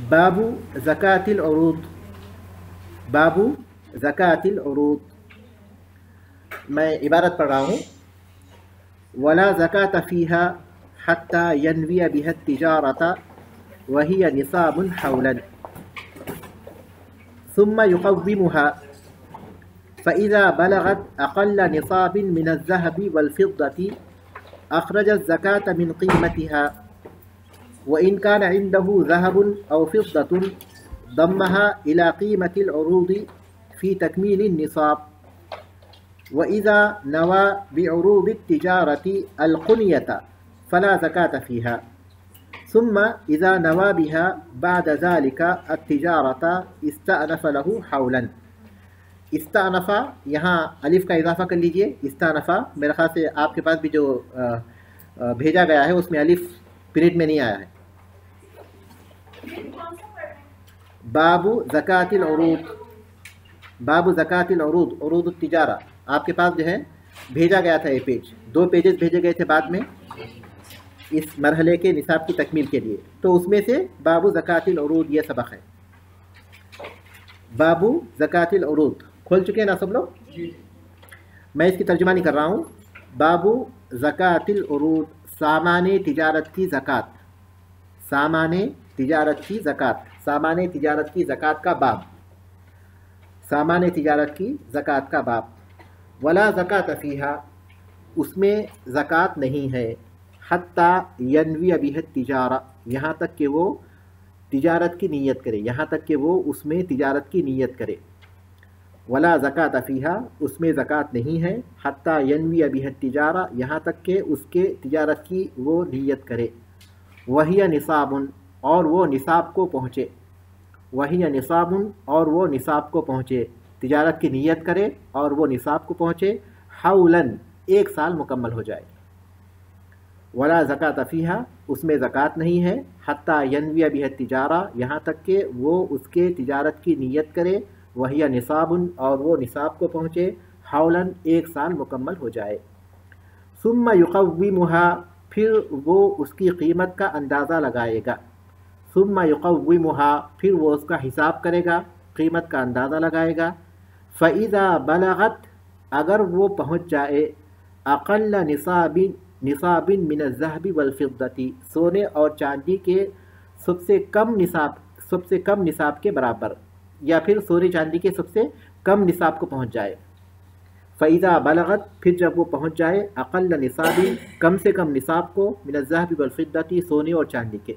बाबू ज़कातिल उरूद, बाबू ज़कातिल उरूद। मैं इबारत पढ़ रहा हूँ। वला ज़कात फ़ीहा हत्ता यनविय बिहा तिजारता वहिय निसाबुन हौलन सुम्मा युक़व्विमुहा फ़इज़ा बलगत अक़ल्ल निसाबिन मिनज़ ज़हबि वल फ़िद्दति अख़रज ज़कात मिन क़ीमतिहा वइन कान इंदहु ज़हबुन औ फ़िद्दतुन दम्महा इला क़ीमतिल उरूदि फ़ी तकमीलिन निसाब वइज़ा नवा बिउरूदित तिजारति अल-क़ुन्यता फ़ला ज़कात फ़ीहा सुम्मा इज़ा नवा बिहा बअद ज़ालिका अत-तिजारता इस्तअनफ़ लहु हौलन। इस्तानफ़ा, यहाँ अलिफ का इजाफ़ा कर लीजिए। इस्तानफ़ा मेरे ख़्याल से आपके पास भी जो भेजा गया है उसमें अलिफ प्रिंट में नहीं आया है। बाबू ज़कातिल उरूद, बाबू ज़कातिल उरूद, उरूद तिजारा आपके पास जो है भेजा गया था। ये पेज, 2 पेजेस भेजे गए थे बाद में इस मरहले के निसाब की तकमील के लिए, तो उसमें से बाबू ज़कातिल उरूद ये सबक है। बाबू ज़कातिल उरूद खोल चुके हैं ना सब लोग? मैं इसकी तर्जुमानी कर रहा हूँ। बाबू ज़कातिल उरूद, सामाने तिजारत की ज़कात, सामाने तिजारत की ज़कात, सामाने तिजारत की ज़कात का बाब, सामाने तिजारत की ज़कात का बाब। वला ज़कात फ़ीहा, उसमें ज़कात नहीं है। हत्ता यनवी बिहा तिजारा, यहाँ तक कि वो तिजारत की नीयत करे, यहाँ तक कि वो उसमें तिजारत की नीयत करे। वला ज़कात फ़ीहा, उसमें ज़कात नहीं है। हत्ता यनवी बिहा तिजारा, यहाँ तक कि उसके तिजारत की वो नीयत करे। वहिय निसाबुन, और वो निसाब को पहुँचे। वहिय निसाबुन, और वो निसाब को पहुँचे, तिजारत की नीयत करे और वो निसाब को पहुँचे। हौलन, 1 साल मुकम्मल हो जाए। वला ज़कात फ़ीहा, उसमें ज़कात नहीं है। हत्ता यनवी बिहा तिजारा, यहाँ तक कि वो उसके तिजारत की नीयत करे। वहिय निसाबुन, और वो निसाब को पहुँचे। हौलन, 1 साल मुकम्मल हो जाए। सुम्मा युक़व्विमुहा, फिर वो उसकी कीमत का अंदाज़ा लगाएगा। सुम्मा युक़व्विमुहा, फिर वो उसका हिसाब करेगा, कीमत का अंदाज़ा लगाएगा। फ़इज़ा बलगत, अगर वो पहुँच जाए अक़ल्ल निसाबिन मिनज़ ज़हबि वल फ़िद्दति, सोने और चांदी के सबसे कम निसाब के बराबर, या फिर सोने चांदी के सबसे कम निसाब को पहुँच जाए। फ़इज़ा बलगत, फिर जब वो पहुँच जाए अक़ल्ल निसाबिन, कम से कम निसाब को, मिनज़ ज़हबि वल फ़िद्दति, सोने और चांदी के।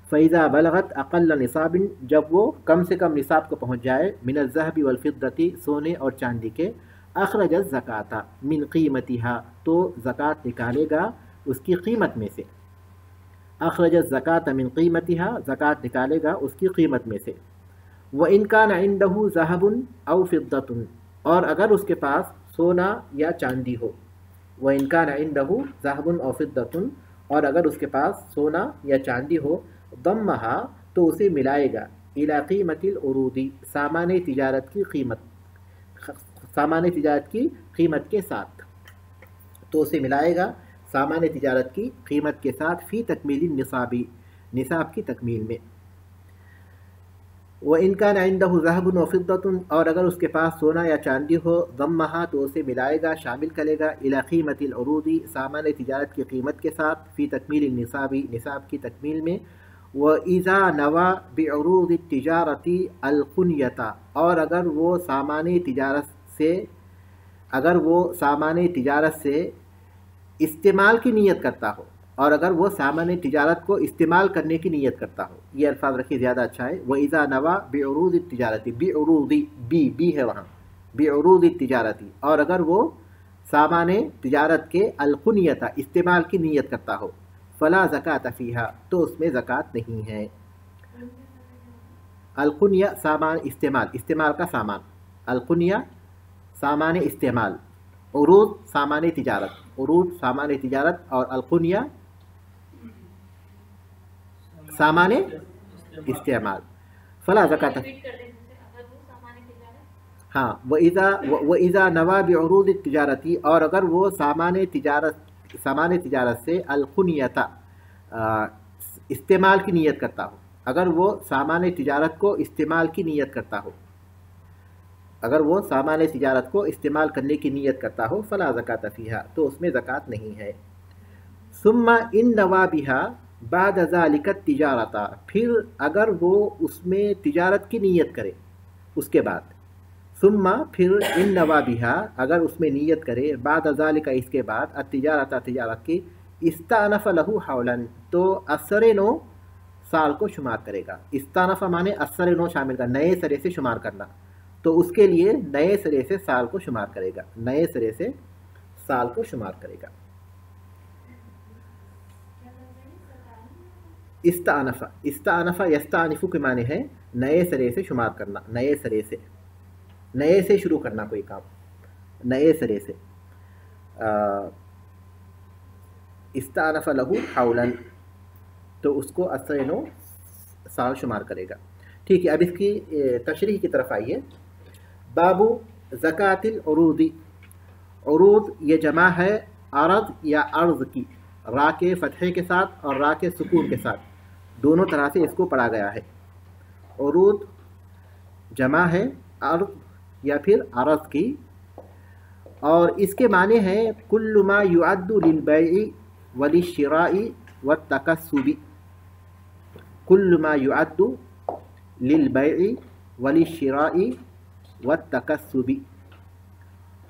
फ़इज़ा बलगत अक़ल्ल निसाबिन, जब वो कम से कम निसाब को पहुँच जाए, मिनज़ ज़हबि वल फ़िद्दति, सोने और चांदी के। अख़रज ज़काता मिन क़ीमतिहा, तो ज़कात निकालेगा उसकी कीमत में से। अख़रज ज़कात मिन क़ीमतिहा, ज़कात निकालेगा उसकी कीमत में से। व इन कान इंदहु ज़हबुन औ फ़िद्दतुन, और अगर उसके पास सोना या चांदी हो। व इन कान इंदहु ज़हबुन औ फ़िद्दतुन, और अगर उसके पास सोना या चांदी हो। दम्महा, तो उसे मिलाएगा। इला क़ीमतिल उरूदी, सामाने तिजारत की कीमत, सामान्य तिजारत की कीमत के साथ, तो उसे मिलाएगा सामान्य तिजारत की कीमत के साथ। फ़ी तकमील निसाबी, निसाब की तकमील में। व इन कान इंदहु ज़हबुन व फ़िद्दतुन, और अगर उसके पास सोना या चांदी हो। दम्महा, तो उसे मिलाएगा, शामिल करेगा। इला क़ीमतिल उरूदी, सामान्य तिजारत की कीमत के साथ। फ़ी तकमील निसाबी, निसाब की तकमील में। व इज़ा नवा बिउरूदित तिजारती अल-क़ुन्यता, और अगर वो सामान्य तिजारत से, अगर वो सामान्य तिजारत से इस्तेमाल की नीयत करता हो, और अगर वो सामान्य तिजारत को इस्तेमाल करने की नीयत करता हो। ये अल्फाज रखिए, ज़्यादा अच्छा है। व इज़ा नवा बिउरूदित तिजारती, बिउरूदी, बी है वहाँ, बिउरूदित तिजारती, और अगर वो सामान्य तिजारत के अल-क़ुन्यता, इस्तेमाल की नीयत करता हो। फ़ला ज़कात फ़ीहा, तो उसमें ज़कात नहीं है। अल-क़ुन्या, सामान, इस्तेमाल, इस्तेमाल का सामान। अल-क़ुन्या, सामान इस्तेमाल। उरूद, सामान तिजारत, उरूद सामान तिजारत, और अल-क़ुन्या सामान इस्तेमाल। फ़ला ज़कात, हाँ, व इज़ा नवा बिउरूद तिजारती, और अगर वो सामान तिजारत से अल-क़ुन्यता, इस्तेमाल की नीयत करता हो। اگر وہ سامان تجارت کو استعمال کی نیت کرتا ہو، اگر وہ سامان تجارت کو استعمال کرنے کی نیت کرتا ہو فلا زکات فیہا، تو اس میں زکوٰۃ نہیں ہے۔ ثم ان نوا بہا بعد ذلک التجارت، پھر اگر وہ اس میں تجارت کی نیت کرے اس کے بعد، ثم پھر ان نوا بہا اگر اس میں نیت کرے بعد ذلک اس کے بعد التجارت تجارت کی، استانف لہ حولا، تو اثر نو سال کو شمار کرے گا۔ استانف مانے اثر نو شامل کا، نئے سرے سے شمار کرنا، تو اس کے لیے نئے سرے سے سال کو شمار کرے گا، نئے سرے سے سال کو شمار کرے گا۔ استانف، استانف یستانف کے معنی ہے نئے سرے سے شمار کرنا، نئے سرے سے، نئے سے شروع کرنا کوئی کام، نئے سرے سے۔ استانف لہو حولا، تو اس کو اثر نو سال شمار کرے گا۔ ٹھیک ہے، اب اس کی تشریح کی طرف آئیے۔ بابو زکوٰۃ العروض، عروض یہ جمع ہے عرض یا عرض کی، را کے فتحے کے ساتھ اور را کے سکون کے ساتھ، دونوں طرح سے اس کو پڑھا گیا ہے۔ عروض جمع ہے عرض یا پھر عرض کی، اور اس کے معنی ہے کل ما یعد للبیع وللشراء والتکسب، کل ما یعد للبیع وللشراء والتکسب،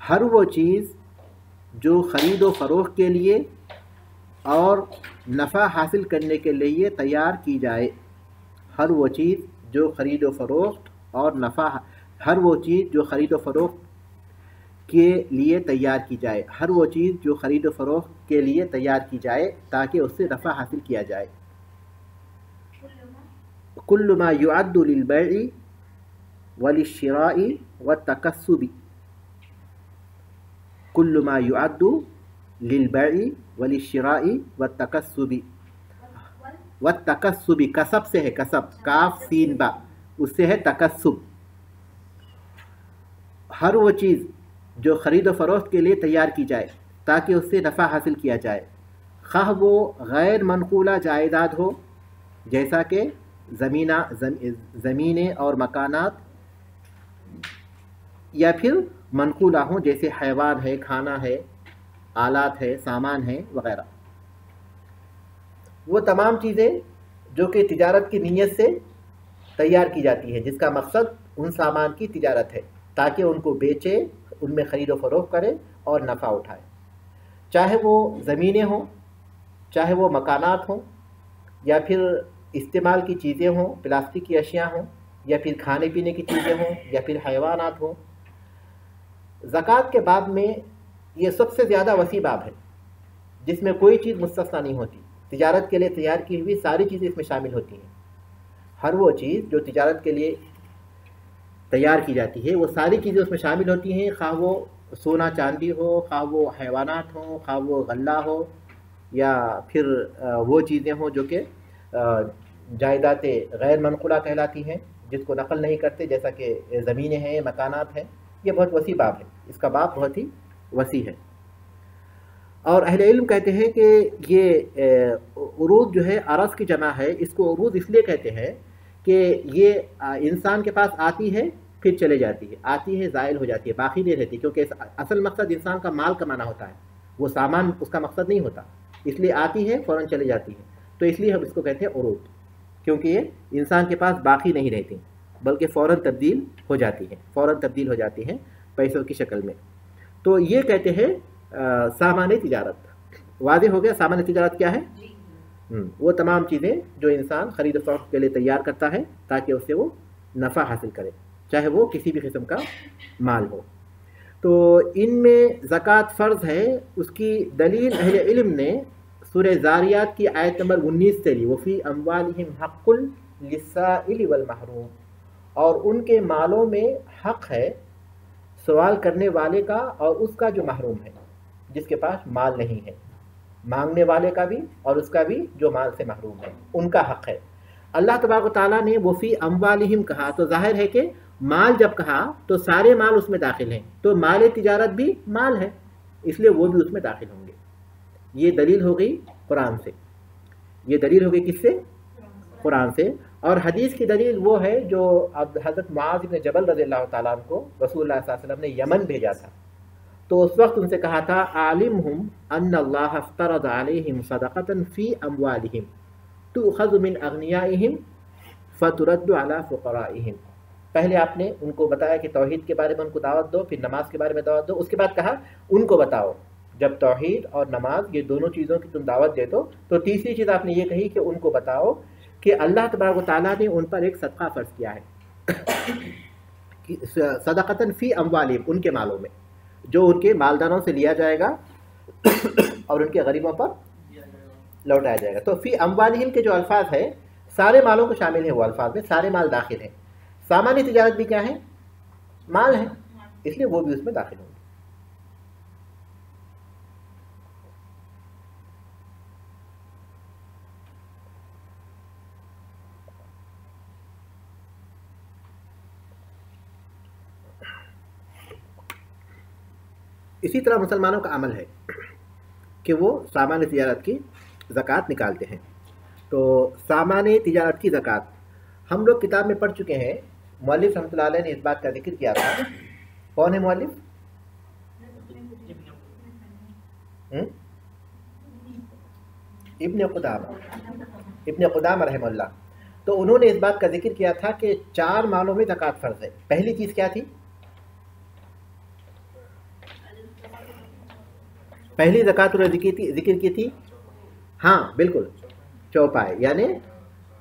ہر وہ چیز جو خرید و فروخت کے لیے اور نفع حاصل کرنے کے لیے تیار کی جائے، ہر وہ چیز جو خرید و فروخت اور نفع، ہر وہ چیز جو خرید و فروخت کے لیے تیار کی جائے، ہر وہ چیز جو خرید و فروخت کے لیے تیار کی جائے تاکہ اس سے نفع حاصل کیا جائے۔ کل ما یعد للبیع وللشراء والتکسب، کل ما یعد للبیع وللشراء والتکسب، والتکسب کسب سے ہے، کسب کاف سین با، اس سے ہے تکسب، ہر وہ چیز جو خرید و فروخت کے لیے تیار کی جائے تاکہ اس سے نفع حاصل کیا جائے، خواہ وہ غیر منقولہ جائیداد ہو جیسا کہ زمینیں اور مکانات، یا پھر منقولہ ہوں جیسے حیوان ہے، کھانا ہے، آلات ہے، سامان ہے وغیرہ، وہ تمام چیزیں جو کہ تجارت کی نیت سے تیار کی جاتی ہے، جس کا مقصد ان سامان کی تجارت ہے تاکہ ان کو بیچے، ان میں خرید و فروخت کرے اور نفع اٹھائے، چاہے وہ زمینیں ہوں، چاہے وہ مکانات ہوں، یا پھر استعمال کی چیزیں ہوں، پلاسٹک کی اشیاء ہوں، یا پھر کھانے پینے کی چیزیں ہوں، یا پھر حیوانات ہوں۔ زکوٰۃ کے باب میں یہ سب سے زیادہ وسیع باب ہے جس میں کوئی چیز مستثنیٰ نہیں ہوتی، تجارت کے لیے تیار کی ہوئی ساری چیزیں اس میں شامل ہوتی ہیں، ہر وہ چیز جو تجارت کے لیے تیار کی جاتی ہے وہ ساری چیزیں اس میں شامل ہوتی ہیں، خواہ وہ سونا چاندی ہو، خواہ وہ حیوانات ہوں، خواہ وہ غلہ ہو، یا پھر وہ چیزیں ہوں جو کہ جائیداد غیر منقولہ کہلاتی ہیں، جس کو نقل نہیں کرتے، جیسا کہ زمینیں ہیں، مکانات ہیں۔ یہ بہت وسیع باب ہے، اس کا باب بہت ہی وسیع ہے، اور اہل علم کہتے ہیں کہ یہ عروض جو ہے عرض کی جمع ہے، اس کو عروض اس لیے کہتے ہیں کہ یہ انسان کے پاس آتی ہے پھر چلے جاتی ہے، آتی ہے زائل ہو جاتی ہے، باقی نہیں رہتی، کیونکہ اصل مقصد انسان کا مال کمانا ہوتا ہے، وہ سامان اس کا مقصد نہیں ہوتا، اس لیے آتی ہے فوراً چلی جاتی ہے، تو اس لیے ہم اس کو کہتے ہیں عروض، کیونکہ یہ انسان کے پاس باقی نہیں رہتی بلکہ فوراً تبدیل ہو جاتی ہیں، فوراً تبدیل ہو جاتی ہیں پیسوں کی شکل میں۔ تو یہ کہتے ہیں سامان تجارت۔ واضح ہو گیا سامان تجارت کیا ہے؟ وہ تمام چیزیں جو انسان خرید و فروخت کے لیے تیار کرتا ہے تاکہ اس سے وہ نفع حاصل کرے، چاہے وہ کسی بھی قسم کا مال ہو۔ تو ان میں زکوٰۃ فرض ہے، اس کی دلیل اہل علم نے سورہ زاریات کی آیت نمبر 19 سے لی، وفی اموالہم حق للسائل والمحروم، اور ان کے مالوں میں حق ہے سوال کرنے والے کا اور اس کا جو محروم ہے، جس کے پاس مال نہیں ہے، مانگنے والے کا بھی اور اس کا بھی جو مال سے محروم ہے، ان کا حق ہے۔ اللہ تبارک و تعالیٰ نے وفی اموالہم کہا تو ظاہر ہے کہ مال جب کہا تو سارے مال اس میں داخل ہیں، تو مال تجارت بھی مال ہے، اس لیے وہ بھی اس میں داخل ہوں گے۔ یہ دلیل ہو گئی قرآن سے، یہ دلیل ہو گئی کس سے؟ قرآن سے۔ اور حدیث کی دلیل وہ ہے جو اب حضرت معاذ بن جبل رضی اللہ تعالیٰ عنہ کو رسول اللہ صلی اللہ علیہ وسلم نے یمن بھیجا تھا، تو اس وقت ان سے کہا تھا عالمہم ان اللہ افترض علیہم صدقۃ فی اموالہم تؤخذ من اغنیائہم فترد علی فقرائہم. پہلے آپ نے ان کو بتایا کہ توحید کے بارے میں ان کو دعوت دو، پھر نماز کے بارے میں دعوت دو، اس کے بعد کہا ان کو بتاؤ جب توحید اور نماز یہ دونوں چیزوں کی تم دعوت دے دو تو تیسری چیز آپ نے یہ کہی کہ ان کو بتاؤ کہ اللہ تبارک و تعالیٰ نے ان پر ایک صدقہ فرض کیا ہے، صدقۃ فی اموالہم، ان کے مالوں میں، جو ان کے مالداروں سے لیا جائے گا اور ان کے غریبوں پر لوٹایا جائے گا. تو فی اموالہم کے جو الفاظ ہیں سارے مالوں کو شامل ہیں، وہ الفاظ میں سارے مال داخل ہیں. سامان تجارت بھی کیا ہے؟ مال ہے، اس لیے وہ بھی اس میں داخل ہوں گے. اسی طرح مسلمانوں کا عمل ہے کہ وہ سامان تجارت کی زکوٰۃ نکالتے ہیں. تو سامان تجارت کی زکوٰۃ ہم لوگ کتاب میں پڑھ چکے ہیں. مؤلف رحمۃ اللہ علیہ نے اس بات کا ذکر کیا تھا. کون ہے مؤلف؟ ابن قدامہ رحمہ اللہ. تو انہوں نے اس بات کا ذکر کیا تھا کہ 4 مالوں میں زکوٰۃ فرض ہے. پہلی چیز کیا تھی؟ پہلی زکوٰۃ انہوں نے ذکر کی تھی، ہاں بالکل، چوپائے، یعنی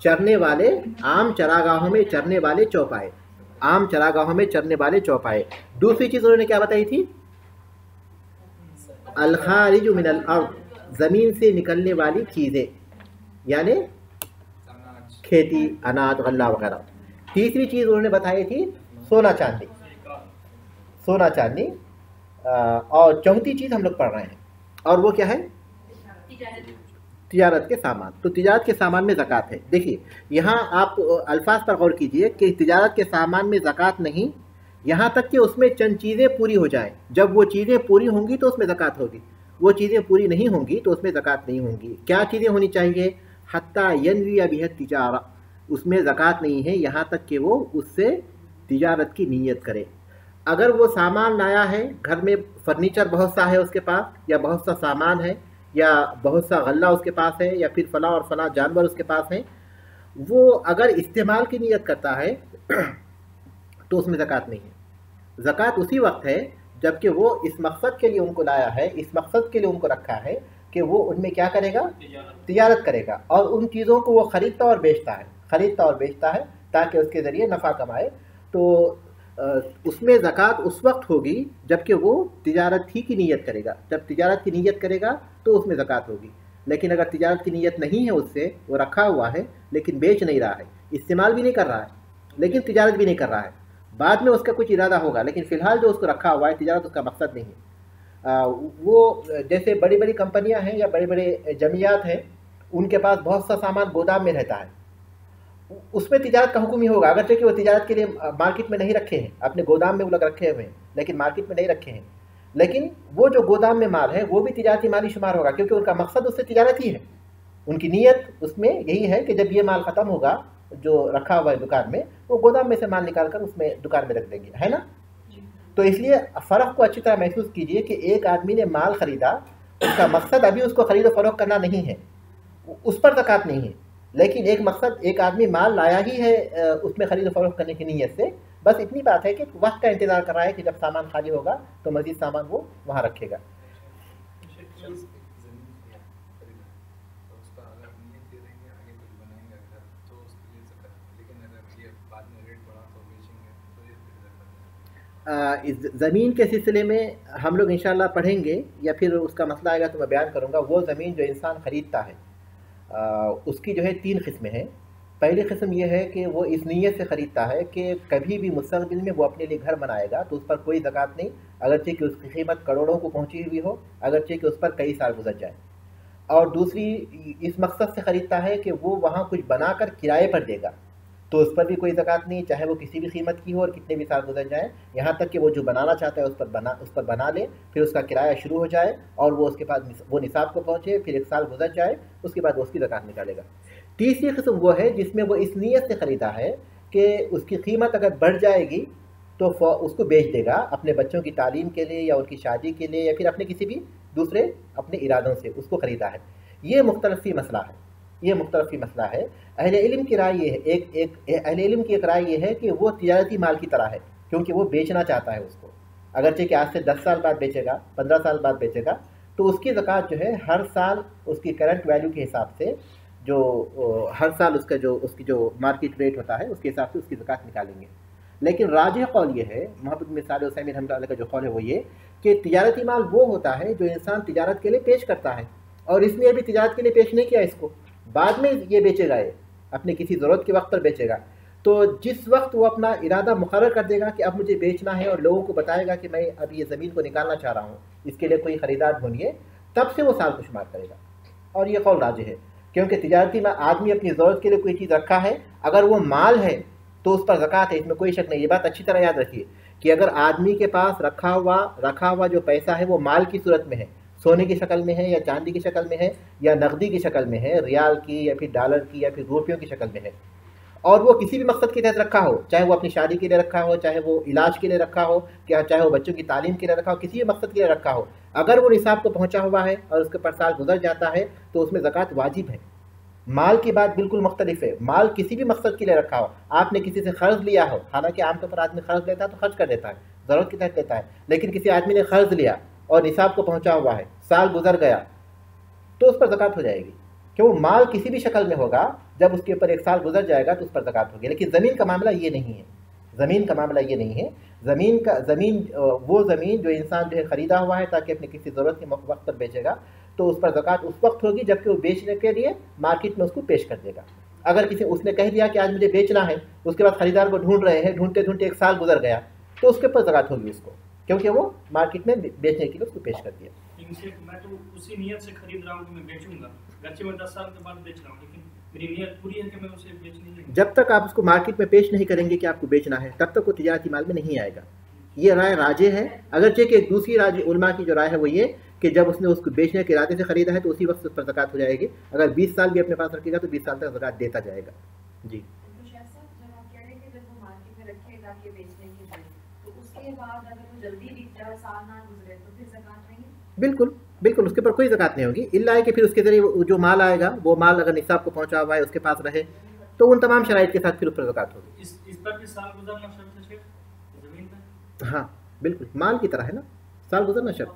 چرنے والے عام چراگاہوں میں چرنے والے چوپائے، عام چراگاہوں میں چرنے والے چوپائے. دوسری چیز انہوں نے کیا بتائی تھی؟ الخارج من الارض، زمین سے نکلنے والی چیزیں، یعنی کھیتی، اناج، غلہ وغیرہ. تیسری چیز انہوں نے بتائی تھی سونا چاندی، سونا چاندی. اور چوتھی چیز ہم لوگ پڑھ رہے ہیں، اور وہ کیا ہے؟ تجارت کے سامان. تو تجارت کے سامان میں زکوٰۃ ہے. دیکھیے یہاں آپ الفاظ پر غور کیجئے کہ تجارت کے سامان میں زکوٰۃ نہیں، یہاں تک کہ اس میں چند چیزیں پوری ہو جائیں. جب وہ چیزیں پوری ہوں گی تو اس میں زکوٰۃ ہوگی، وہ چیزیں پوری نہیں ہوں گی تو اس میں زکوٰۃ نہیں ہوں گی. کیا چیزیں ہونی چاہیے؟ حتیٰ ینوی بہ التجارہ، اس میں زکوٰۃ نہیں ہے یہاں تک کہ وہ اس سے تجارت کی نیت کرے. اگر وہ سامان لایا ہے، گھر میں فرنیچر بہت سا ہے اس کے پاس، یا بہت سا سامان ہے، یا بہت سا غلہ اس کے پاس ہے، یا پھر فلاں اور فلاں جانور اس کے پاس ہیں، وہ اگر استعمال کی نیت کرتا ہے تو اس میں زکوٰۃ نہیں ہے. زکوٰۃ اسی وقت ہے جب کہ وہ اس مقصد کے لیے ان کو لایا ہے، اس مقصد کے لیے ان کو رکھا ہے کہ وہ ان میں کیا کرے گا؟ تجارت کرے گا، اور ان چیزوں کو وہ خریدتا اور بیچتا ہے تاکہ اس کے ذریعے نفع کمائے. تو اس میں زکوٰۃ اس وقت ہوگی جب کہ وہ تجارت ہی کی نیت کرے گا. جب تجارت کی نیت کرے گا تو اس میں زکوٰۃ ہوگی. لیکن اگر تجارت کی نیت نہیں ہے، اس سے وہ رکھا ہوا ہے لیکن بیچ نہیں رہا ہے، استعمال بھی نہیں کر رہا ہے لیکن تجارت بھی نہیں کر رہا ہے، بعد میں اس کا کچھ ارادہ ہوگا لیکن فی الحال جو اس کو رکھا ہوا ہے تجارت اس کا مقصد نہیں ہے. وہ جیسے بڑی بڑی کمپنیاں ہیں یا بڑے بڑے جمعیات ہیں، ان کے پاس بہت سا سامان گودام میں رہتا ہے، اس میں تجارت کا حکم ہی ہوگا، اگرچہ کہ وہ تجارت کے لیے مارکیٹ میں نہیں رکھے ہیں، اپنے گودام میں وہ لوگ رکھے ہوئے ہیں لیکن مارکیٹ میں نہیں رکھے ہیں. لیکن وہ جو گودام میں مال ہے وہ بھی تجارتی مال ہی شمار ہوگا، کیونکہ ان کا مقصد اس سے تجارت ہی ہے. ان کی نیت اس میں یہی ہے کہ جب یہ مال ختم ہوگا جو رکھا ہوا ہے دکان میں، وہ گودام میں سے مال نکال کر اس میں دکان میں رکھ دیں گے، ہے نا. تو اس لیے فرق کو اچھی طرح محسوس کیجئے کہ ایک آدمی نے مال خریدا، اس کا مقصد ابھی اس کو خرید و فروخت کرنا نہیں ہے، اس پر زکوٰۃ نہیں ہے. لیکن ایک مقصد، ایک آدمی مال لایا ہی ہے اس میں خرید و فروخت کرنے کی نیت سے، بس اتنی بات ہے کہ وقت کا انتظار کر رہا ہے کہ جب سامان خالی ہوگا تو مزید سامان وہ وہاں رکھے گا. زمین کے سلسلے میں ہم لوگ انشاءاللہ پڑھیں گے، یا پھر اس کا مسئلہ آئے گا تو میں بیان کروں گا. وہ زمین جو انسان خریدتا ہے اس کی جو ہے 3 قسمیں ہیں. پہلی قسم یہ ہے کہ وہ اس نیت سے خریدتا ہے کہ کبھی بھی مستقبل میں وہ اپنے لیے گھر بنائے گا تو اس پر کوئی زکوٰۃ نہیں، اگرچہ کہ اس کی قیمت کروڑوں کو پہنچی ہوئی ہو، اگرچہ کہ اس پر کئی سال گزر جائے. اور دوسری اس مقصد سے خریدتا ہے کہ وہ وہاں کچھ بنا کر کرائے پر دے گا تو اس پر بھی کوئی زکوٰۃ نہیں، چاہے وہ کسی بھی قیمت کی ہو اور کتنے بھی سال گزر جائیں، یہاں تک کہ وہ جو بنانا چاہتا ہے اس پر بنا لے، پھر اس کا کرایہ شروع ہو جائے اور وہ اس کے پاس وہ نصاب کو پہنچے، پھر 1 سال گزر جائے، اس کے بعد وہ اس کی زکوٰۃ نکالے گا. तीसरी किस्म वो है जिसमें वो इस नीयत से ख़रीदा है कि उसकी कीमत अगर बढ़ जाएगी तो उसको बेच देगा अपने बच्चों की तालीम के लिए या उनकी शादी के लिए या फिर अपने किसी भी दूसरे अपने इरादों से उसको ख़रीदा है। ये मुख्तलिफ़ी मसला है, ये मुख्तलिफ़ी मसला है। अहले इल्म की राय ये है, अहले इल्म की एक राय ये है कि वो तिजारती माल की तरह है, क्योंकि वो बेचना चाहता है उसको, अगरचे कि आज से 10 साल बाद बेचेगा, 15 साल बाद बेचेगा, तो उसकी ज़कात जो है हर साल उसकी करंट वैल्यू के हिसाब से, जो हर साल उसकी जो मार्केट रेट होता है उसके हिसाब से उसकी ज़कात निकालेंगे। लेकिन राजिह कौल ये है, मोहम्मद बिन सालेह उल उसैमीन रहमतुल्लाह अलैह का जो कौल है वो ये कि तिजारती माल वो होता है जो इंसान तिजारत के लिए पेश करता है, और इसने अभी तिजारत के लिए पेश नहीं किया इसको, बाद में ये बेचेगा, ये अपने किसी ज़रूरत के वक्त पर बेचेगा। तो जिस वक्त वो अपना इरादा मुकर्रर कर देगा कि अब मुझे बेचना है और लोगों को बताएगा कि मैं अब ये ज़मीन को निकालना चाह रहा हूँ, इसके लिए कोई ख़रीदार ढूंढिए, तब से वो साल को शुमार करेगा। और ये कौल राजिह है, क्योंकि तिजारती में आदमी अपनी ज़रूरत के लिए कोई चीज़ रखा है, अगर वो माल है तो उस पर ज़कात है, इसमें कोई शक नहीं। ये बात अच्छी तरह याद रखिए कि अगर आदमी के पास रखा हुआ जो पैसा है वो माल की सूरत में है, सोने की शक्ल में है या चांदी की शक्ल में है या नकदी की शक्ल में है, रियाल की या फिर डॉलर की या फिर रुपयों की शक्ल में है, और वो किसी भी मकसद के तहत रखा हो, चाहे वो अपनी शादी के लिए रखा हो, चाहे वो इलाज के लिए रखा हो, चाहे वो बच्चों की तालीम के लिए रखा हो, किसी भी मकसद के लिए रखा हो, अगर वो निसाब को पहुंचा हुआ है और उसके पर साल गुजर जाता है तो उसमें ज़कात वाजिब है। माल की बात बिल्कुल मुख्तलिफ है। माल किसी भी मकसद के लिए रखा हो, आपने किसी से कर्ज लिया हो, हालांकि आमतौर पर आदमी कर्ज लेता है तो खर्च कर देता है, ज़रूरत के तहत लेता है, लेकिन किसी आदमी ने कर्ज लिया और निसाब को पहुंचा हुआ है, साल गुजर गया, तो उस पर ज़कात हो जाएगी, क्यों माल किसी भी शक्ल में होगा, जब उसके ऊपर एक साल गुजर जाएगा तो उस पर ज़कात होगी। लेकिन ज़मीन का मामला ये नहीं है, ज़मीन का मामला ये नहीं है। वो ज़मीन जो इंसान जो है ख़रीदा हुआ है ताकि अपने किसी ज़रूरत के वक्त पर बेचेगा, तो उस पर ज़कात उस वक्त होगी जबकि वो बेचने के लिए मार्केट में उसको पेश कर देगा। अगर उसने कह दिया कि आज मुझे बेचना है, उसके बाद ख़रीदार को ढूंढ रहे हैं, ढूंढते ढूंढते एक साल गुजर गया, तो उसके ऊपर ज़कात होगी उसको, क्योंकि वो मार्केट में बेचने के लिए उसको पेश कर दिया। मैं तो उसी नियत से खरीद रहा हूँ कि मैं बेचूंगा, गरचे मैं 10 साल के बाद बेच रहा हूँ, लेकिन मेरी नियत पूरी है कि मैं उसे बेचनी है। जब तक आप उसको मार्केट में पेश नहीं करेंगे कि आपको बेचना है, तब तक वो तिजारती माल में नहीं आएगा। ये राय राजिह है। अगरचे कि एक दूसरी राय उलमा की जो राय है वो ये कि जब उसने उसको बेचने के इरादे से खरीदा है तो उसी वक्त उस पर ज़कात हो जाएगी। अगर 20 साल भी अपने पास रखेगा तो 20 साल तक ज़कात देता जाएगा। जी, बिल्कुल बिल्कुल, उसके ऊपर कोई ज़कात नहीं होगी, इल्ला है कि फिर उसके ज़रिए जो माल आएगा वो माल अगर निसाब को पहुंचा हुआ है, उसके पास रहे, तो उन तमाम शराइत के साथ फिर उस पर ज़कात होगी। इस पर भी साल गुजरना शर्त है ज़मीन पर? हाँ बिल्कुल, माल की तरह है ना, साल गुजरना शर्त।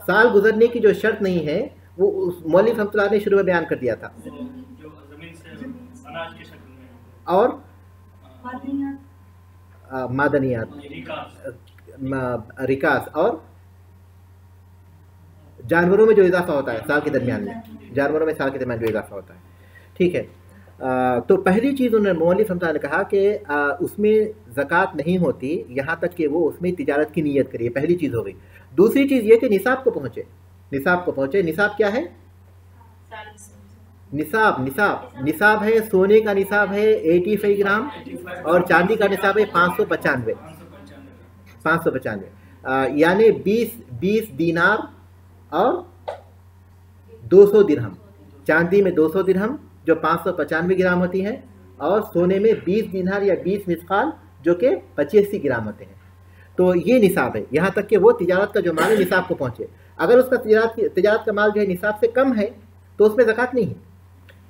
साल गुजरने की जो शर्त नहीं है वो उस मौलिक रहमतुल्लाह ने शुरू में बयान कर दिया था। जो ज़मीन से अनाज की शक्ल में और मादनियात, रिकास और जानवरों में जो इजाफा होता है साल के दरमियान में, जानवरों में साल के दरमियान जो इजाफा होता है, ठीक है। तो पहली चीज़ उन्होंने मौलिक रहमतुल्लाह ने कहा कि उसमें ज़कात नहीं होती यहाँ तक कि वो उसमें तिजारत की नीयत करिए, पहली चीज़ हो गई। दूसरी चीज़ ये कि निसाब को पहुँचे, निसाब को पहुँचे। निसाब क्या है? निसाब है, सोने का निसाब है 85 ग्राम और चांदी का निसाब है 595, यानी 20 दीनार और 200 दिरहम। चांदी में 200 दिरहम जो 595 ग्राम होती हैं, और सोने में 20 दीनार या 20 मिसकाल जो कि 85 ग्राम होते हैं। तो ये निसाब है, यहाँ तक कि वो तिजारत का जो माल है निसाब को पहुँचे। अगर उसका तिजारत का माल जो है निसाब से कम है तो उसमें ज़कात नहीं है।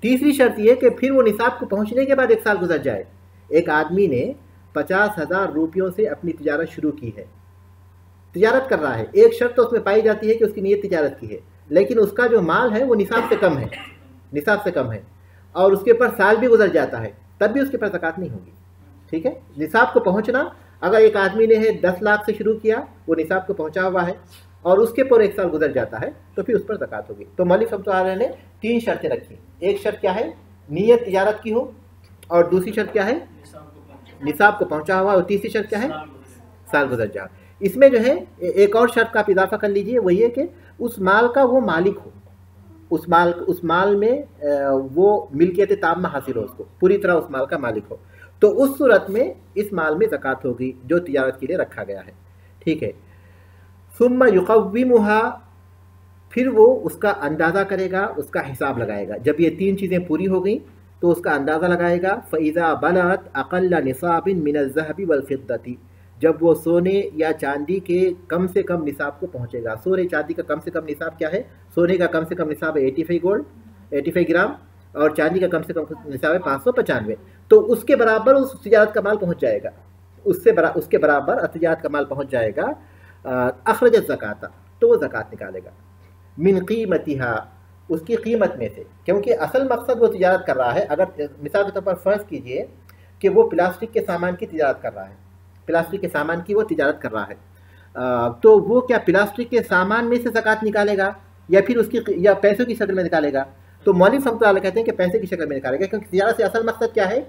तीसरी शर्त ये कि फिर वो निसाब को पहुँचने के बाद एक साल गुजर जाए। एक आदमी ने 50,000 रुपयों से अपनी तिजारत शुरू की है, तिजारत कर रहा है, एक शर्त तो उसमें पाई जाती है कि उसकी नीयत तिजारत की है, लेकिन उसका जो माल है वो निसाब से कम है, निसाब से कम है, और उसके ऊपर साल भी गुजर जाता है, तब भी उसके ऊपर ज़कात नहीं होगी। ठीक है, निसाब को पहुंचना, अगर एक आदमी ने 10 लाख से शुरू किया, वो निसाब को पहुंचा हुआ है और उसके ऊपर एक साल गुजर जाता है, तो फिर उस पर ज़कात होगी। तो मौलिक रहमतुल्लाह ने 3 शर्तें रखी। एक शर्त क्या है? नीयत तिजारत की हो, और दूसरी शर्त क्या है? निसाब को पहुंचा हुआ, और तीसरी शर्त क्या है? साल गुजर जाए। इसमें जो है एक और शर्त का आप इजाफा कर लीजिए, वही है कि उस माल का वो मालिक हो, उस माल में वो मिल्कियत ताम्मा हासिल हो, उसको पूरी तरह उस माल का मालिक हो, तो उस सूरत में इस माल में ज़कात होगी जो तिजारत के लिए रखा गया है। ठीक है, सुम्मा युक़व्विमुहा, फिर वो उसका अंदाज़ा करेगा, उसका हिसाब लगाएगा। जब ये 3 चीज़ें पूरी हो गई तो उसका अंदाज़ा लगाएगा। फ़इज़ा बलगत अक़ल्ल निसाबिन मिनल ज़हबी वल फ़िद्दती, जब वो सोने या चांदी के कम से कम निसाब को पहुँचेगा। सोने चांदी का कम से कम निसाब क्या है? सोने का कम से कम निसाब है 85 ग्राम और चांदी का कम से कम निसाब है 595। तो उसके बराबर उस तिजारत का माल पहुँच जाएगा, उसके बराबर तिजारत का माल पहुँच जाएगा। अखरजत ज़काता, तो वो ज़कात निकालेगा। मिन क़ीमतिहा, उसकी कीमत में से, क्योंकि असल मकसद वो तिजारत कर रहा है। अगर मिसाल के तौर पर फ़र्ज़ कीजिए कि वो प्लास्टिक के सामान की तिजारत कर रहा है, प्लास्टिक के सामान की वो तिजारत कर रहा है, तो वो क्या प्लास्टिक के सामान में से ज़कात निकालेगा या फिर उसकी या पैसों की शक्ल में निकालेगा? तो मौलिक रहमतुल्लाह कहते हैं कि पैसे की शक्ल में निकालेगा, क्योंकि तिजारत से असल मकसद क्या है?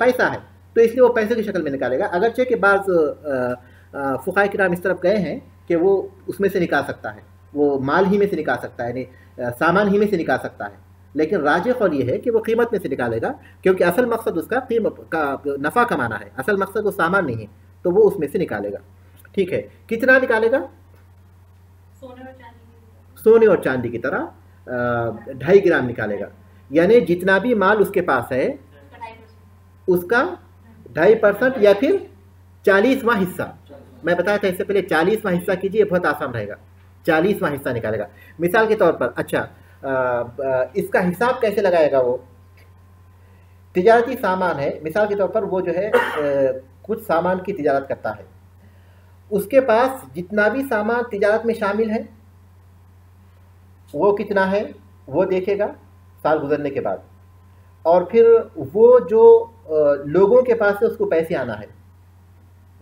पैसा है, तो इसलिए वो पैसे की शक्ल में निकालेगा। अगरचे कि बाज़ फ़ुक़हा किराम इस तरफ गए हैं कि वो उसमें से निकाल सकता है, वो माल ही में से निकाल सकता है, यानी सामान ही में से निकाल सकता है, लेकिन राजिह कौल ये है कि वो कीमत में से निकालेगा, क्योंकि असल मकसद उसका कीमत का नफ़ा कमाना है, असल मकसद वो सामान नहीं है, तो वो उसमें से निकालेगा। ठीक है, कितना निकालेगा? सोने और चांदी की तरह 2.5 ग्राम निकालेगा, यानी जितना भी माल उसके पास है उसका 2.5% या फिर 40वां हिस्सा। मैं बताया था इससे पहले 40वां हिस्सा कीजिए, बहुत आसान रहेगा। 40वां हिस्सा निकालेगा। मिसाल के तौर पर, अच्छा इसका हिसाब कैसे लगाएगा? वो तिजारती सामान है, मिसाल के तौर पर वो जो है कुछ सामान की तिजारत करता है, उसके पास जितना भी सामान तिजारत में शामिल है वो कितना है वो देखेगा साल गुजरने के बाद, और फिर वो जो लोगों के पास से उसको पैसे आना है,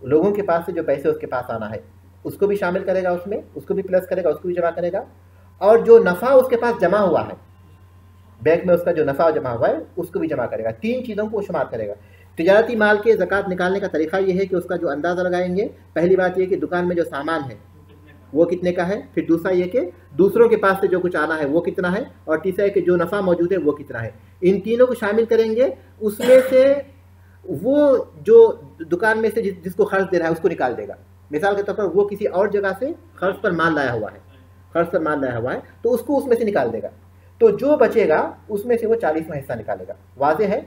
लोगों के पास से जो पैसे उसके पास आना है उसको भी शामिल करेगा, उसमें उसको भी प्लस करेगा, उसको भी जमा करेगा, और जो नफ़ा उसके पास जमा हुआ है बैंक में, उसका जो नफ़ा जमा हुआ है उसको भी जमा करेगा। 3 चीज़ों को शुमार करेगा। तिजारती माल के ज़कात निकालने का तरीका ये है कि उसका जो अंदाज़ा लगाएंगे, पहली बात ये कि दुकान में जो सामान है वो कितने का है, फिर दूसरा ये कि दूसरों के पास से जो कुछ आना है वो कितना है, और तीसरा है कि जो नफ़ा मौजूद है वो कितना है। इन तीनों को शामिल करेंगे, उसमें से वो जो दुकान में से जिसको खर्च दे रहा है उसको निकाल देगा। मिसाल के तौर पर वो किसी और जगह से खर्च पर माल लाया हुआ है, तो उसको उसमें से निकाल देगा, तो जो बचेगा उसमें से वो 40वां हिस्सा निकालेगा। वाज़ेह है?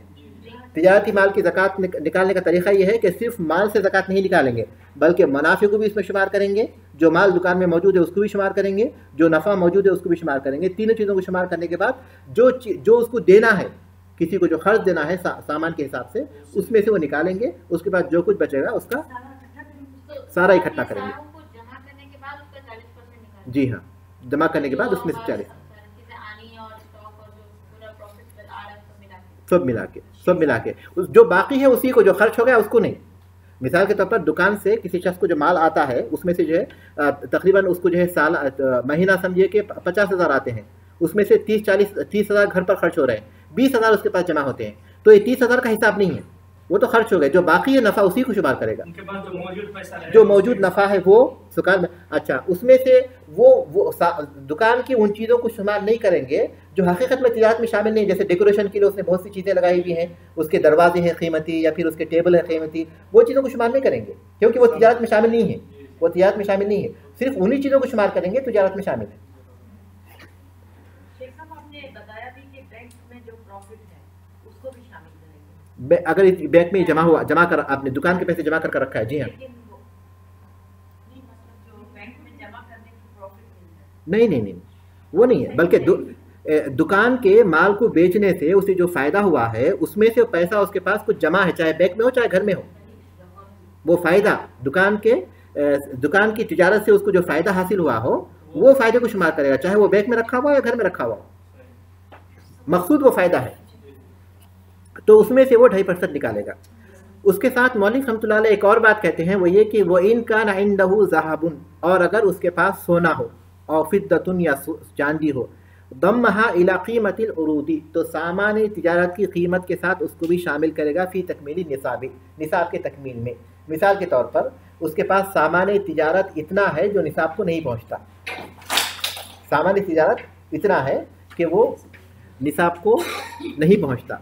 तिजारती माल की ज़कात निकालने का तरीका ये है कि सिर्फ माल से ज़कात नहीं निकालेंगे, बल्कि मुनाफे को भी इसमें शुमार करेंगे, जो माल दुकान में मौजूद है उसको भी शुमार करेंगे, जो नफ़ा मौजूद है उसको भी शुमार करेंगे। तीनों चीज़ों को शुमार करने के बाद जो उसको देना है, किसी को जो खर्च देना है सामान के हिसाब से, उसमें से वो निकालेंगे। उसके बाद जो कुछ बचेगा उसका सारा इकट्ठा करेंगे। जी हाँ, जमा करने के बाद उसमें से 40 सब मिला के जो बाकी है उसी को, जो खर्च हो गया उसको नहीं। मिसाल के तौर पर दुकान से किसी शख्स को जो माल आता है उसमें से जो है तकरीबन उसको जो है महीना समझिए कि 50,000 आते हैं, उसमें से 30,000 घर पर खर्च हो रहे हैं, 20,000 उसके पास जमा होते हैं, तो ये 30,000 का हिसाब नहीं है, वो तो खर्च हो गए। जो बाकी है नफ़ा उसी को शुमार करेगा, जो मौजूद नफ़ा है वो दुकान में। अच्छा, उसमें से वो दुकान की उन चीज़ों को शुमार नहीं करेंगे जो हकीकत में तिजारत में शामिल नहीं, जैसे डेकोरेशन के लिए उसने बहुत सी चीज़ें लगाई हुई हैं, उसके दरवाजे हैं कीमती या फिर उसके टेबल है कीमती, वो चीज़ों को शुमार नहीं करेंगे, क्योंकि वो तिजारत में शामिल नहीं है, सिर्फ उन्हीं चीज़ों को शुमार करेंगे तिजारत में शामिल है। अगर बैंक में जमा कर आपने दुकान के पैसे जमा कर रखा है, जी हाँ, नहीं वो नहीं है, बल्कि दुकान के माल को बेचने से उसे जो फायदा हुआ है उसमें से पैसा उसके पास कुछ जमा है, चाहे बैंक में हो चाहे घर में हो, वो फायदा दुकान की तिजारत से उसको जो फायदा हासिल हुआ हो वो फायदे को शुमार करेगा, चाहे वो बैंक में रखा हुआ या घर में रखा हुआ हो, मकसूद वो फायदा है, तो उसमें से वो 2.5% निकालेगा। उसके साथ मौलिक रहमतुल्लाह अलैह एक और बात कहते हैं, वो ये कि वो इन का ना इंदहु ज़हाबुन, और अगर उसके पास सोना हो और फिद्दतुन या चांदी हो, दम्महा इला कीमतिल उरूदी, तो सामान तिजारत की कीमत के साथ उसको भी शामिल करेगा फी तकमीली निसाब के तकमील में। मिसाल के तौर पर उसके पास सामान तिजारत इतना है जो निसाब को नहीं पहुँचता, सामान तिजारत इतना है कि वो निसाब को नहीं पहुँचता,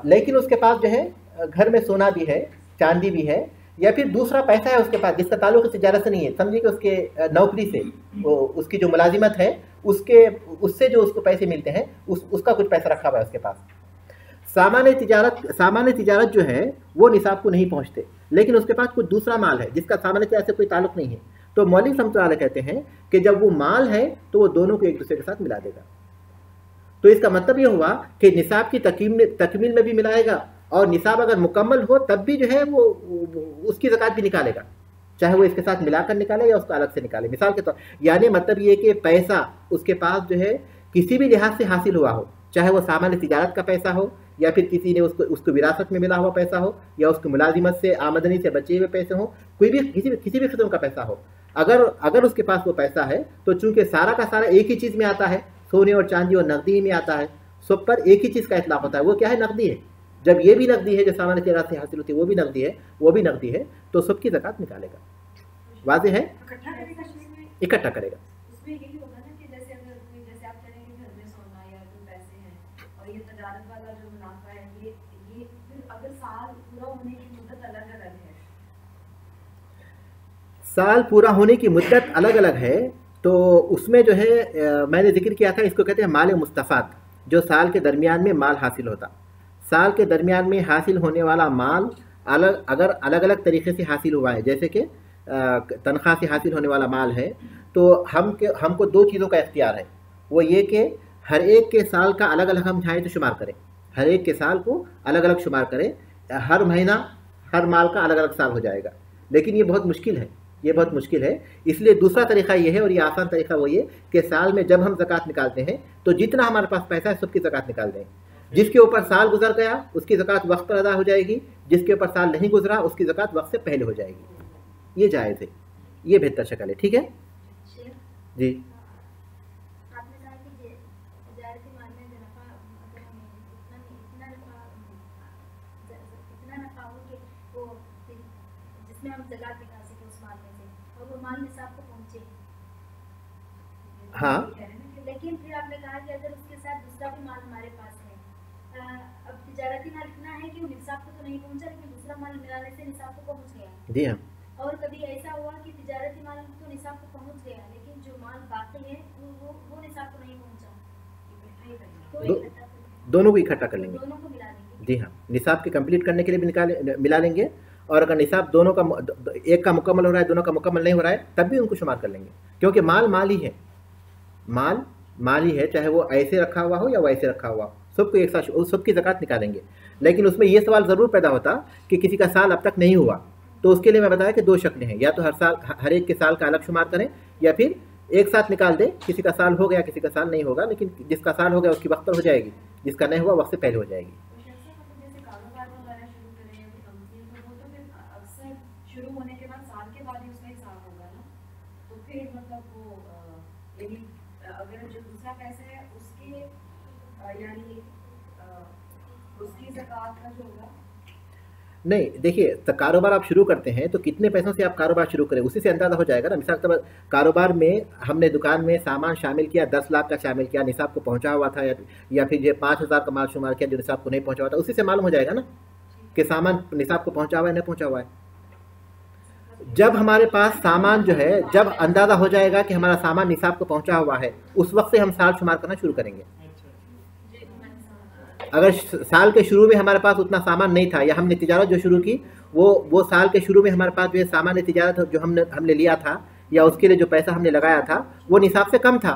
लेकिन उसके पास जो है घर में सोना भी है, चांदी भी है, या फिर दूसरा पैसा है उसके पास जिसका ताल्लुक तिजारत से नहीं है, समझिए कि उसके नौकरी से, उसकी जो मुलाजिमत है उससे जो उसको पैसे मिलते हैं उसका कुछ पैसा रखा हुआ है उसके पास, सामान्य तिजारत जो है वो निसाब को नहीं पहुंचते, लेकिन उसके पास कुछ दूसरा माल है जिसका सामान्य तिजारत से कोई ताल्लुक नहीं है, तो मौलिक रहमतुल्लाह कहते हैं कि जब वो माल है तो वो दोनों को एक दूसरे के साथ मिला देगा। तो इसका मतलब ये हुआ कि निसाब की तकमील में भी मिलाएगा, और निसाब अगर मुकम्मल हो तब भी जो है वो उसकी ज़कात भी निकालेगा, चाहे वो इसके साथ मिलाकर निकाले या उसको अलग से निकाले। मिसाल के तौर यानी मतलब ये कि पैसा उसके पास जो है किसी भी लिहाज से हासिल हुआ हो, चाहे वो सामान्य तिजारत का पैसा हो या फिर किसी ने उसको विरासत में मिला हुआ पैसा हो या उसको मुलाजिमत से आमदनी से बचे हुए पैसे हो, कोई भी किसी भी किस्म का पैसा हो, अगर उसके पास वो पैसा है तो चूंकि सारा का सारा एक ही चीज़ में आता है, सोने और चांदी और नकदी में आता है, सब पर एक ही चीज़ का इतलाफ होता है, वो क्या है? नकदी है। जब ये भी नकदी है जो सामान्य तिजारत से हासिल होती है वो भी नकदी है, तो सबकी ज़कात निकालेगा। वाज़े है? इकट्ठा करेगा। उसमें यही होगा ना कि जैसे अगर कोई, जैसे आप कह रहे हैं कि घर में सोना या कोई पैसे हैं और ये तजारत वाला जो मुनाफा है, ये फिर अगर साल पूरा होने की मुद्दत अलग अलग है, साल पूरा होने की मुद्दत अलग अलग है, तो उसमें जो है मैंने जिक्र किया था, इसको कहते हैं माल मुस्तफ़ाद, जो साल के दरमियान में माल हासिल होता। साल के दरमियान में हासिल होने वाला माल अगर अलग अलग तरीके से हासिल हुआ है, जैसे कि तनख्वाह से हासिल होने वाला माल है, तो हमको दो चीज़ों का इख्तियार है। वो ये कि हर एक के साल का अलग अलग हम चाहें तो शुमार करें, हर एक के साल को अलग अलग शुमार करें, हर महीना हर माल का अलग अलग साल हो जाएगा। लेकिन ये बहुत मुश्किल है, इसलिए दूसरा तरीका ये है, और ये आसान तरीका वो ये कि साल में जब हम ज़कात निकालते हैं तो जितना हमारे पास पैसा है सबकी ज़कात निकाल दें। जिसके ऊपर साल गुजर गया उसकी ज़कात वक्त पर अदा हो जाएगी, जिसके ऊपर साल नहीं गुजरा उसकी ज़कात वक्त से पहले हो जाएगी। ये जायज़ है, ये बेहतर शक्ल है। ठीक है जी। आपने कहा कि तिजारती माल में नफा, अगर हमें इतना नफा हो कि वो जिसमें हम ज़कात निकाल सके उस माल में से, और वो माल निसाब को पहुंचे। हाँ, लेकिन फिर आपने कहा कि अगर उसके साथ दूसरा भी माल हमारे पास है, अब तिजारती माल इतना है कि वो निसाब को तो नहीं पहुंचा, लेकिन दूसरा माल मिलाने से निसाब को पहुंच गया। जी हाँ। और कभी ऐसा हुआ कि तिजारती माल तो निसाब को पहुंच गया, लेकिन जो माल बाकी है वो निसाब को नहीं पहुंचा, दोनों को इकट्ठा कर लेंगे, दोनों को मिला देंगे। जी हाँ, निसाब के कंप्लीट करने के लिए भी मिला लेंगे, और अगर निसाब दोनों का एक का मुकम्मल हो रहा है, दोनों का मुकम्मल नहीं हो रहा है, तब भी उनको शुमार कर लेंगे, क्योंकि माल ही है, माल ही है, चाहे वो ऐसे रखा हुआ हो या वैसे रखा हुआ हो, सबको एक साथ सबकी ज़कात निकालेंगे। लेकिन उसमें ये सवाल ज़रूर पैदा होता कि किसी का साल अब तक नहीं हुआ, तो उसके लिए मैं बताया कि दो शक्लें हैं, या तो हर एक के साल का अलग शुमार करें, या फिर एक साथ निकाल दें, किसी का साल हो गया किसी का साल नहीं होगा, लेकिन जिसका साल हो गया उसकी वक्त पर हो जाएगी, जिसका नहीं हुआ वक्त से पहले हो जाएगी। जैसे कारोबार वगैरह शुरू करें या फिर कंपनी, तो वो तो फिर अक्सर शुरू होने के बाद साल के बाद ही उसका हिसाब होगा ना, तो फिर मतलब वो यानी अगर जो दूसरा पैसा है उसके यानी उसकी ज़कात का जो होगा। नहीं, देखिए, तो कारोबार आप शुरू करते हैं तो कितने पैसों से आप कारोबार शुरू करें उसी से अंदाज़ा हो जाएगा ना। मिसाल के तौर पर कारोबार में हमने दुकान में सामान शामिल किया, 10 लाख का शामिल किया, निसाब को पहुंचा हुआ था, या फिर ये 5,000 का माल शुमार किया जो निसाब को नहीं पहुंचा हुआ था, उसी से मालूम हो जाएगा ना कि सामान निसाब को पहुंचा हुआ है नहीं पहुंचा हुआ है। जब हमारे पास सामान जो है, जब अंदाज़ा हो जाएगा कि हमारा सामान निसाब को पहुंचा हुआ है, उस वक्त से हम साल शुमार करना शुरू करेंगे। अगर साल के शुरू में हमारे पास उतना सामान नहीं था, या हमने तिजारत जो शुरू की वो साल के शुरू में हमारे पास जो है सामान्य तिजारत जो हमने लिया था, या उसके लिए जो पैसा हमने लगाया था वो निसाब से कम था,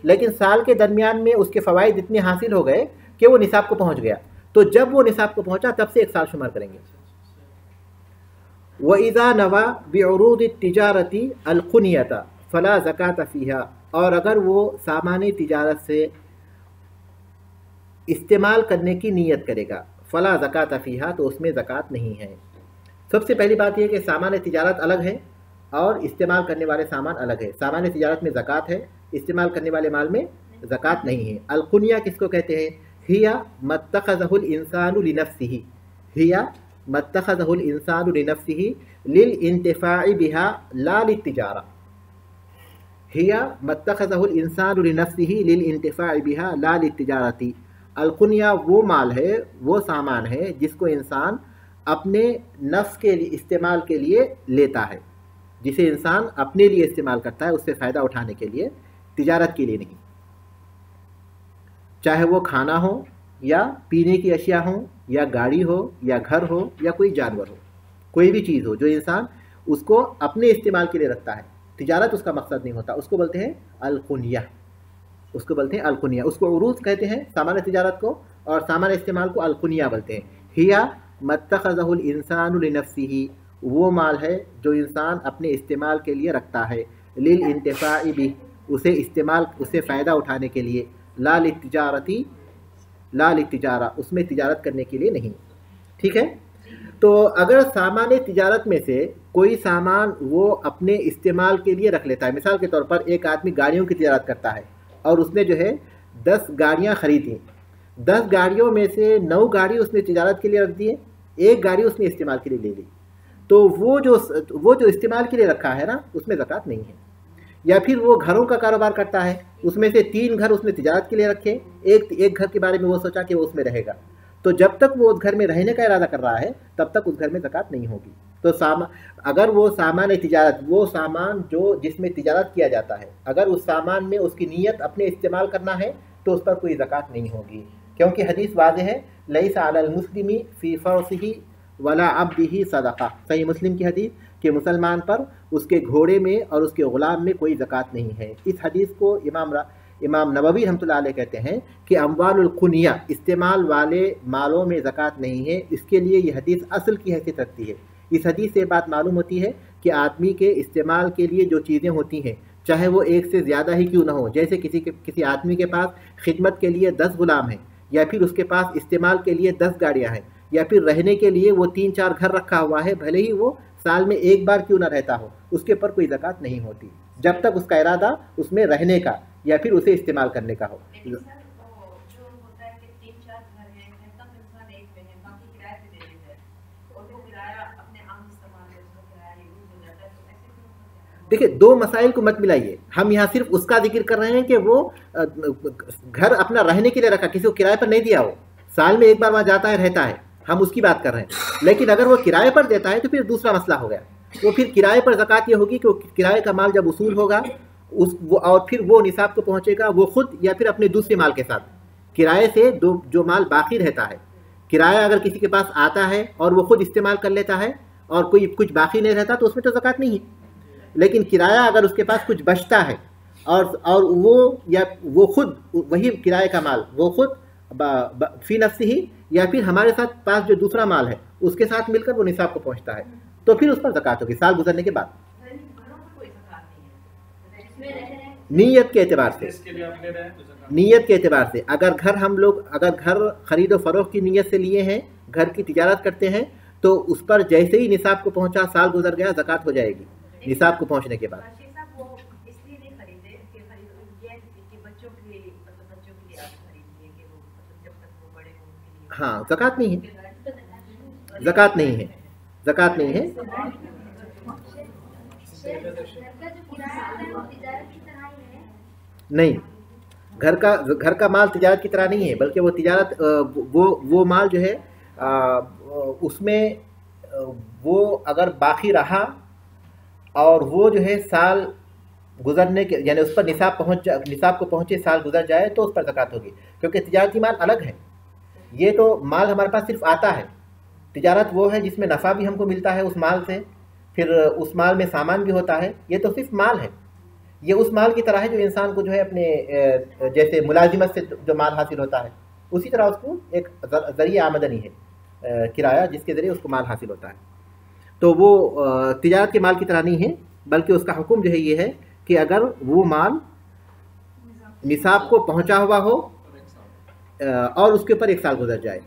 लेकिन साल के दरमियान में उसके फ़वाइद इतने हासिल हो गए कि वो निसाब को पहुंच गया, तो जब वो निसाब को पहुंचा तब से एक साल शुमार करेंगे। व इज़ा नवा बिउरूद तिजारती अलकुनियता फ़ला ज़कात फ़ीहा, और अगर वो सामान्य तिजारत से इस्तेमाल करने की नीयत करेगा, फ़ला ज़कात फ़ीहा, तो उसमें ज़कात नहीं है। सबसे पहली बात यह कि सामान्य तिजारत अलग है और इस्तेमाल करने वाले सामान अलग है। सामान्य तिजारत में ज़कात है, इस्तेमाल करने वाले माल में ज़कात नहीं है। अलकुनिया किसको कहते हैं? हिया मत्तख़ज़हुल इंसानु लिनफ़्सिही, हिया मत्तख़ज़हुल इंसानु लिनफ़्सिही लिल इंतिफ़ाइ बिहा ला लित्तिजारा, हिया मत्तख़ज़हुल इंसानु लिनफ़्सिही लिल इंतिफ़ाइ बिहा ला लित्तिजारती। अलकुनिया वो माल है, वो सामान है जिसको इंसान अपने नफ्स के लिए इस्तेमाल के लिए लेता है, जिसे इंसान अपने लिए इस्तेमाल करता है, उससे फ़ायदा उठाने के लिए, तिजारत के लिए नहीं। चाहे वो खाना हो, या पीने की अशिया हो या गाड़ी हो या घर हो या कोई जानवर हो, कोई भी चीज़ हो जो इंसान उसको अपने इस्तेमाल के लिए रखता है, तिजारत उसका मकसद नहीं होता, उसको बोलते हैं अलकुनिया, उसको बोलते हैं अलकुनिया। उसको उरूज कहते हैं सामान्य तिजारत को, और सामान्य इस्तेमाल को अलकुनिया बोलते हैं। हिया मत्तखज़हुल इंसानु लिनफ्सिही, वो माल है जो इंसान अपने इस्तेमाल के लिए रखता है, लिल इंतिफाई बिही, उसे इस्तेमाल, उसे फ़ायदा उठाने के लिए, ला लित्तिजारती, ला लित्तिजारा, उसमें तिजारत करने के लिए नहीं। ठीक है, तो अगर सामान्य तिजारत में से कोई सामान वो अपने इस्तेमाल के लिए रख लेता है, मिसाल के तौर पर एक आदमी गाड़ियों की तिजारत करता है और उसने जो है 10 गाड़ियाँ ख़रीदी, 10 गाड़ियों में से 9 गाड़ी उसने तिजारत के लिए रख दी है, एक गाड़ी उसने इस्तेमाल के लिए ले ली, तो वो जो इस्तेमाल के लिए रखा है ना, उसमें ज़कात नहीं है। या फिर वो घरों का कारोबार करता है, उसमें से 3 घर उसने तिजारत के लिए रखे, एक घर के बारे में वो सोचा कि वो उसमें रहेगा, तो जब तक वो उस घर में रहने का इरादा कर रहा है तब तक उस घर में ज़कात नहीं होगी। तो अगर वो सामान तिजारत, वो सामान जो जिसमें तिजारत किया जाता है, अगर उस सामान में उसकी नीयत अपने इस्तेमाल करना है तो उस पर कोई ज़कात नहीं होगी, क्योंकि हदीस वाज़ेह है, लैसा अलल मुस्लिमी फ़ी फ़रसिही वला अब्दिही सदक़ा, सही मुस्लिम की हदीस कि मुसलमान पर उसके घोड़े में और उसके ग़ुलाम में कोई ज़कात नहीं है। इस हदीस को इमाम नबवी रहमतुल्लाह अलैह कहते हैं कि अम्वालुल कुनिया, इस्तेमाल वाले मालों में ज़कात नहीं है। इसके लिए ये हदीस असल की हैसियत रखती है। इस हदीस से बात मालूम होती है कि आदमी के इस्तेमाल के लिए जो चीज़ें होती हैं, चाहे वो एक से ज़्यादा ही क्यों ना हो, जैसे किसी आदमी के पास खिदमत के लिए 10 ग़ुलाम हैं, या फिर उसके पास इस्तेमाल के लिए 10 गाड़ियाँ हैं, या फिर रहने के लिए वो 3-4 घर रखा हुआ है, भले ही वो साल में एक बार क्यों ना रहता हो, उसके ऊपर कोई ज़कात नहीं होती जब तक उसका इरादा उसमें रहने का या फिर उसे इस्तेमाल करने का हो। जो होता है कि 3-4 घर हैं, तब इंसान एक में है, बाकी किराए पे दे देता है, और वो किराया अपने आम इस्तेमाल में उसका किराया यूज हो जाता है, तो ऐसे क्यों होता है? देखिए, 2 मसाइल को मत मिलाइए। हम यहाँ सिर्फ उसका जिक्र कर रहे हैं कि वो घर अपना रहने के लिए रखा, किसी को किराए पर नहीं दिया, हो साल में एक बार वहाँ जाता है, रहता है, हम उसकी बात कर रहे हैं। लेकिन अगर वो किराए पर देता है तो फिर दूसरा मसला हो गया। वो फिर किराए पर ज़कात ये होगी कि किराए का माल जब वसूल होगा और फिर वो निसाब को पहुँचेगा, वो खुद या फिर अपने दूसरे माल के साथ, किराए से जो माल बाकी रहता है, किराया अगर किसी के पास आता है और वो खुद इस्तेमाल कर लेता है और कोई कुछ बाकी नहीं रहता, तो उसमें तो ज़कात नहीं है। लेकिन किराया अगर उसके पास कुछ बचता है और वो खुद वही किराए का माल वो खुद फी नफ्सी ही या फिर हमारे साथ पास जो दूसरा माल है उसके साथ मिलकर वो निसाब को पहुंचता है, तो फिर उस पर ज़कात होगी साल गुजरने के बाद, नीयत के एतबार से। नीयत के एतबार से अगर घर खरीदो फरोख्त की नीयत से लिए हैं, घर की तिजारत करते हैं, तो उस पर जैसे ही निसाब को पहुंचा, साल गुजर गया, ज़कात हो जाएगी निसाब को पहुंचने के बाद। हाँ, ज़कात नहीं है, ज़कात नहीं है, ज़कात नहीं है। नहीं, घर का माल तिजारत की तरह नहीं है, बल्कि वो तिजारत वो माल जो है उसमें वो अगर बाकी रहा और वो जो है साल गुजरने के यानी उस पर निसाब को पहुँचे, साल गुजर जाए, तो उस पर ज़कात होगी, क्योंकि तिजारती माल अलग है। ये तो माल हमारे पास सिर्फ आता है, तिजारत वो है जिसमें नफ़ा भी हमको मिलता है उस माल से, फिर उस माल में सामान भी होता है। ये तो सिर्फ माल है, ये उस माल की तरह है जो इंसान को जो है अपने जैसे मुलाजिमत से जो माल हासिल होता है, उसी तरह उसको एक ज़रिया आमदनी है किराया, जिसके ज़रिए उसको माल हासिल होता है। तो वो तिजारत के माल की तरह नहीं है, बल्कि उसका हुक्म जो है ये है कि अगर वो माल निसाब को पहुँचा हुआ हो और उसके ऊपर 1 साल गुजर जाए,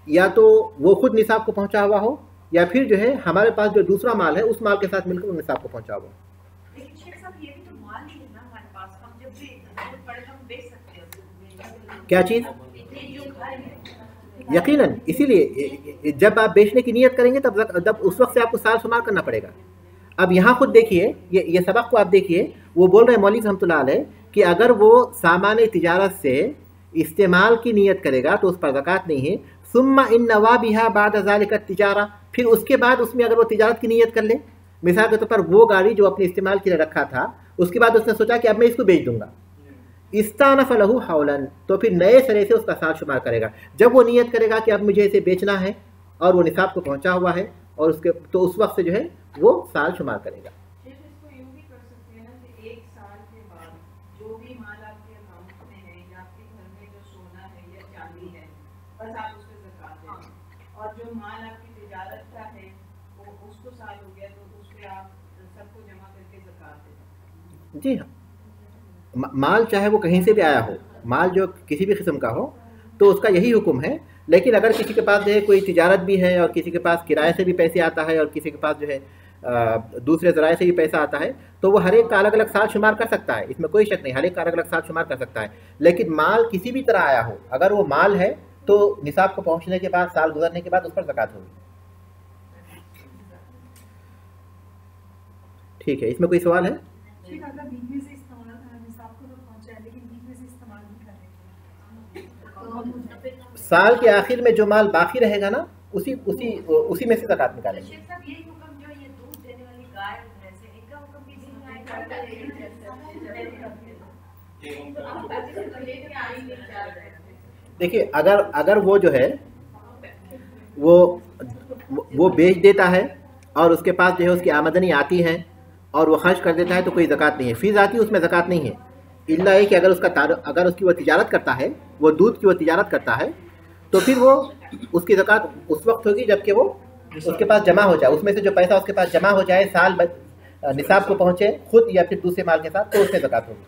या तो वो खुद निसाब को पहुंचा हुआ हो, या फिर जो है हमारे पास जो दूसरा माल है उस माल के साथ मिलकर वो निसाब को पहुंचा हुआ। लेकिन शेख साहब, ये भी तो माल नहीं है ना हमारे पास, हम जब भी जरूरत पड़े हम बेच सकते हैं। क्या चीज़? जो घर है, यकीनन, इसीलिए जब आप बेचने की नीयत करेंगे तब उस वक्त से आपको साल शुमार करना पड़ेगा। अब यहाँ खुद देखिए, ये सबक को आप देखिए, वो बोल रहे हैं मौलवी रहमतुल्लाह अलैह कि अगर वो सामान तिजारत से इस्तेमाल की नीयत करेगा तो उस पर ज़कात नहीं है। सुम्मा इन नवाबिहा बाद ज़ालिका तिजारा, फिर उसके बाद उसमें अगर वो तिजारत की नीयत कर ले, मिसाल के तौर पर वो गाड़ी जो अपने इस्तेमाल के लिए रखा था, उसके बाद उसने सोचा कि अब मैं इसको बेच दूंगा, इस्तानफ़ लहू हौलन, तो फिर नए सिरे से उसका साल शुमार करेगा। जब वो नियत करेगा कि अब मुझे इसे बेचना है और वो निसाब को पहुंचा हुआ है, और उसके तो उस वक्त से जो है वो साल शुमार करेगा। इसको यूं भी कर सकते हैं ना कि एक साल के बाद जो भी माल आपके अकाउंट में है या आपके घर में जो सोना है या चांदी है, बस आप उस पर ज़कात दें, और जो माल आपकी तिजारत का है वो उसको साल हो गया तो उस पर आप सबको जमा करके ज़कात दें। जी हाँ, माल चाहे वो कहीं से भी आया हो, माल जो किसी भी किस्म का हो, तो उसका यही हुक्म है। लेकिन अगर किसी के पास जो है कोई तिजारत भी है और किसी के पास किराए से भी पैसे आता है और किसी के पास जो है दूसरे ज़राए से भी पैसा आता है, तो वो हर एक का अलग अलग साल शुमार कर सकता है, इसमें कोई शक नहीं, हर एक का अलग अलग साल शुमार कर सकता है। लेकिन माल किसी भी तरह आया हो, अगर वो माल है तो निसाब को पहुंचने के बाद, साल गुजरने के बाद उस पर ज़कात होगी। ठीक है, इसमें कोई सवाल है? अगर बीच में से इस्तेमाल निसाब को तो पहुंचा है लेकिन बीच में से इस्तेमाल नहीं कर रहे हैं, साल के आखिर में जो माल बाकी रहेगा ना, उसी में से ज़कात निकालेंगे। शेख साहब यही हुक्म जो ये दूध देने वाली गाय भैंस है, इनका हुक्म भी नहीं आएगा। देखिए, अगर वो जो है वो बेच देता है और उसके पास जो है उसकी आमदनी आती है और वो खर्च कर देता है तो कोई ज़कात नहीं है, फ़ीस आती है उसमें ज़कात नहीं है। इल्ला है कि अगर उसकी वो तिजारत करता है, वो दूध की वो तिजारत करता है, तो फिर वो उसकी ज़कात उस वक्त होगी जबकि वो उसके पास जमा हो जाए, उसमें से जो पैसा उसके पास जमा हो जाए, साल निसाब को पहुँचे खुद या फिर दूसरे माल के साथ, तो उसमें ज़कात होगी।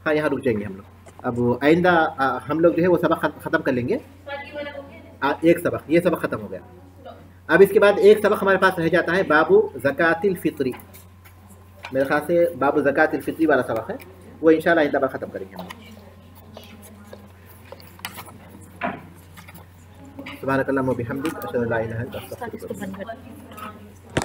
हाँ, यहाँ रुक जाएंगे हम लोग। अब आइंदा हम लोग जो है वो सबक ख़त्म कर लेंगे। एक सबक, ये सबक ख़त्म हो गया। अब इसके बाद एक सबक हमारे पास रह जाता है, बाबू ज़कातिल फ़ित्री। मेरे ख्याल से बाबू ज़कातिल फ़ित्री वाला सबक है, वो इंशाल्लाह आइंदा बार ख़त्म करेंगे हम। सुब्हानकल्लाहुम्मा व बिहम्दिक, अशहदु अन ला इलाहा इल्ला अंत, अस्तगफिरुका व अतूबु इलैक।